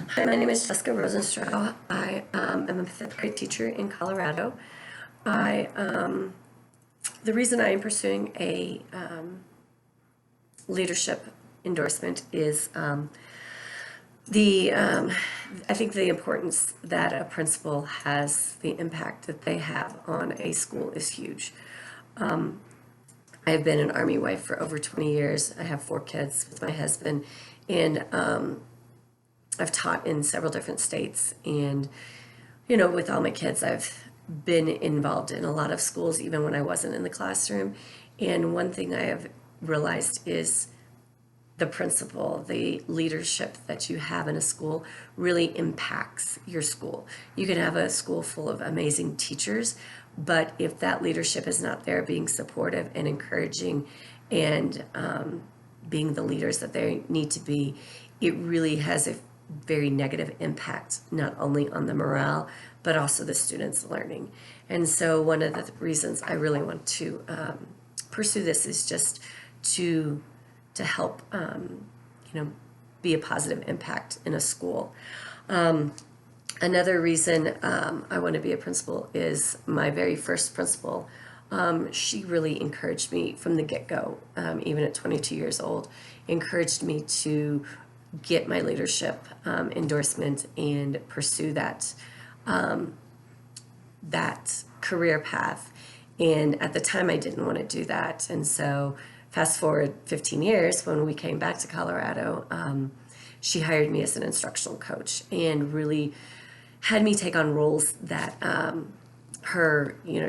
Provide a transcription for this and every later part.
Hi, my name is Jessica Rosenstraw. I am a fifth grade teacher in Colorado. I the reason I am pursuing a leadership endorsement is the I think the importance that a principal has, the impact that they have on a school is huge. I've been an Army wife for over 20 years. I have 4 kids with my husband, and I've taught in several different states. And, with all my kids, I've been involved in a lot of schools, even when I wasn't in the classroom. And one thing I have realized is the principal, the leadership that you have in a school really impacts your school. You can have a school full of amazing teachers, but if that leadership is not there being supportive and encouraging and being the leaders that they need to be, it really has a very negative impact, not only on the morale, but also the students' learning. And so one of the reasons I really want to pursue this is just to help, be a positive impact in a school. Another reason I want to be a principal is my very first principal. She really encouraged me from the get-go, even at 22 years old, encouraged me to get my leadership endorsement and pursue that career path. And at the time, I didn't want to do that. And so fast forward 15 years, when we came back to Colorado, she hired me as an instructional coach and really had me take on roles that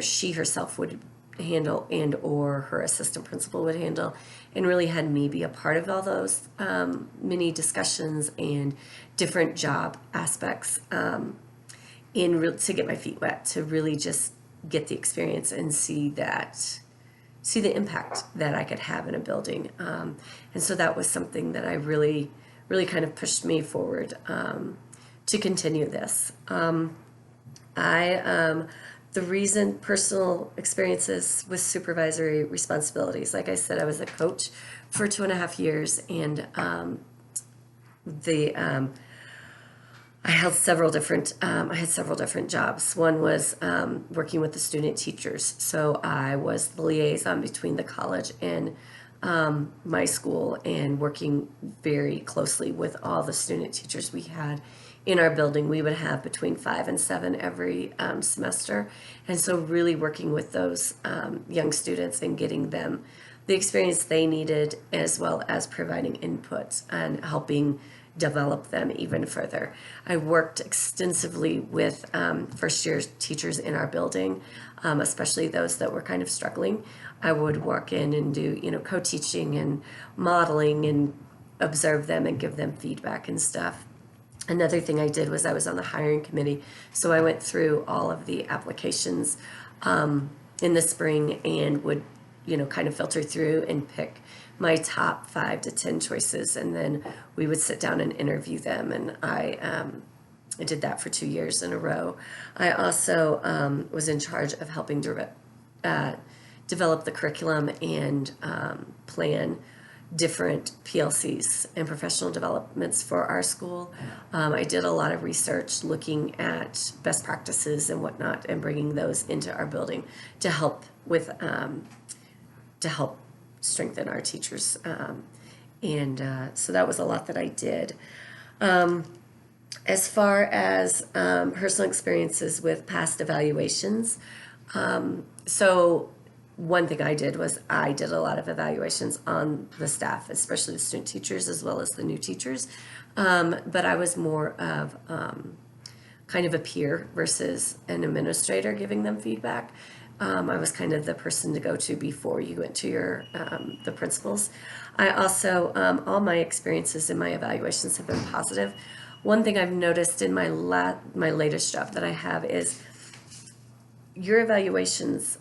she herself would handle and or her assistant principal would handle, and really had me be a part of all those mini discussions and different job aspects to get my feet wet, to really just get the experience and see the impact that I could have in a building. And so that was something that I really kind of pushed me forward to continue this. The reason, personal experiences with supervisory responsibilities. Like I said, I was a coach for 2.5 years, and I had several different jobs. One was working with the student teachers. So I was the liaison between the college and my school, and working very closely with all the student teachers we had in our building. We would have between 5 and 7 every semester. And so really working with those young students and getting them the experience they needed, as well as providing input and helping develop them even further. I worked extensively with first-year teachers in our building, especially those that were kind of struggling. I would walk in and do, co-teaching and modeling and observe them and give them feedback and stuff. Another thing I did was I was on the hiring committee, so I went through all of the applications in the spring and would, kind of filter through and pick my top 5 to 10 choices, and then we would sit down and interview them. And I did that for 2 years in a row. I also was in charge of helping develop the curriculum and plan different PLCs and professional developments for our school. I did a lot of research looking at best practices and whatnot, and bringing those into our building to help with to help strengthen our teachers. So that was a lot that I did. As far as personal experiences with past evaluations, so one thing I did was I did a lot of evaluations on the staff, especially the student teachers as well as the new teachers. But I was more of kind of a peer versus an administrator giving them feedback. I was kind of the person to go to before you went to your the principals. I also, all my experiences in my evaluations have been positive. One thing I've noticed in my latest job that I have is your evaluations,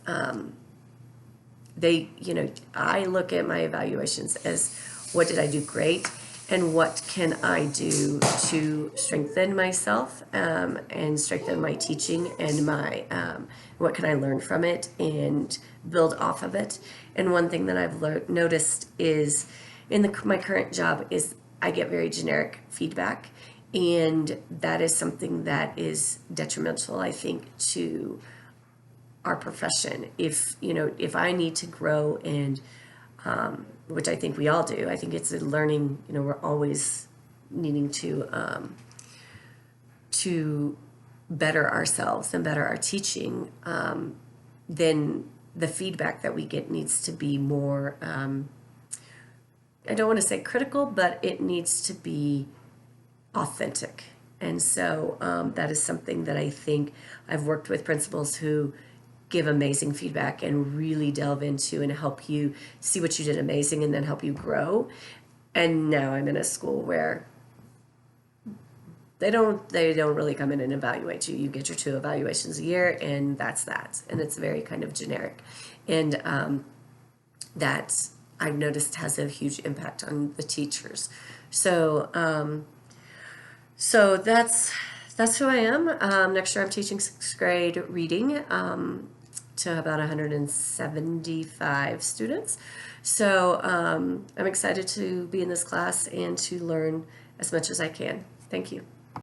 I look at my evaluations as what did I do great and what can I do to strengthen myself and strengthen my teaching and my what can I learn from it and build off of it. And one thing that I've noticed is in my current job is I get very generic feedback, And that is something that is detrimental, I think, to our profession. If I need to grow, and which I think we all do, I think it's a learning, we're always needing to better ourselves and better our teaching, then the feedback that we get needs to be more, I don't want to say critical, but it needs to be authentic. And so that is something that I think I've worked with principals who give amazing feedback and really delve into and help you see what you did amazing and then help you grow. And now I'm in a school where they don't really come in and evaluate you. You get your 2 evaluations a year, and that's that. And it's very kind of generic. And that I've noticed has a huge impact on the teachers. So so that's who I am. Next year I'm teaching 6th grade reading to about 175 students. So I'm excited to be in this class and to learn as much as I can. Thank you.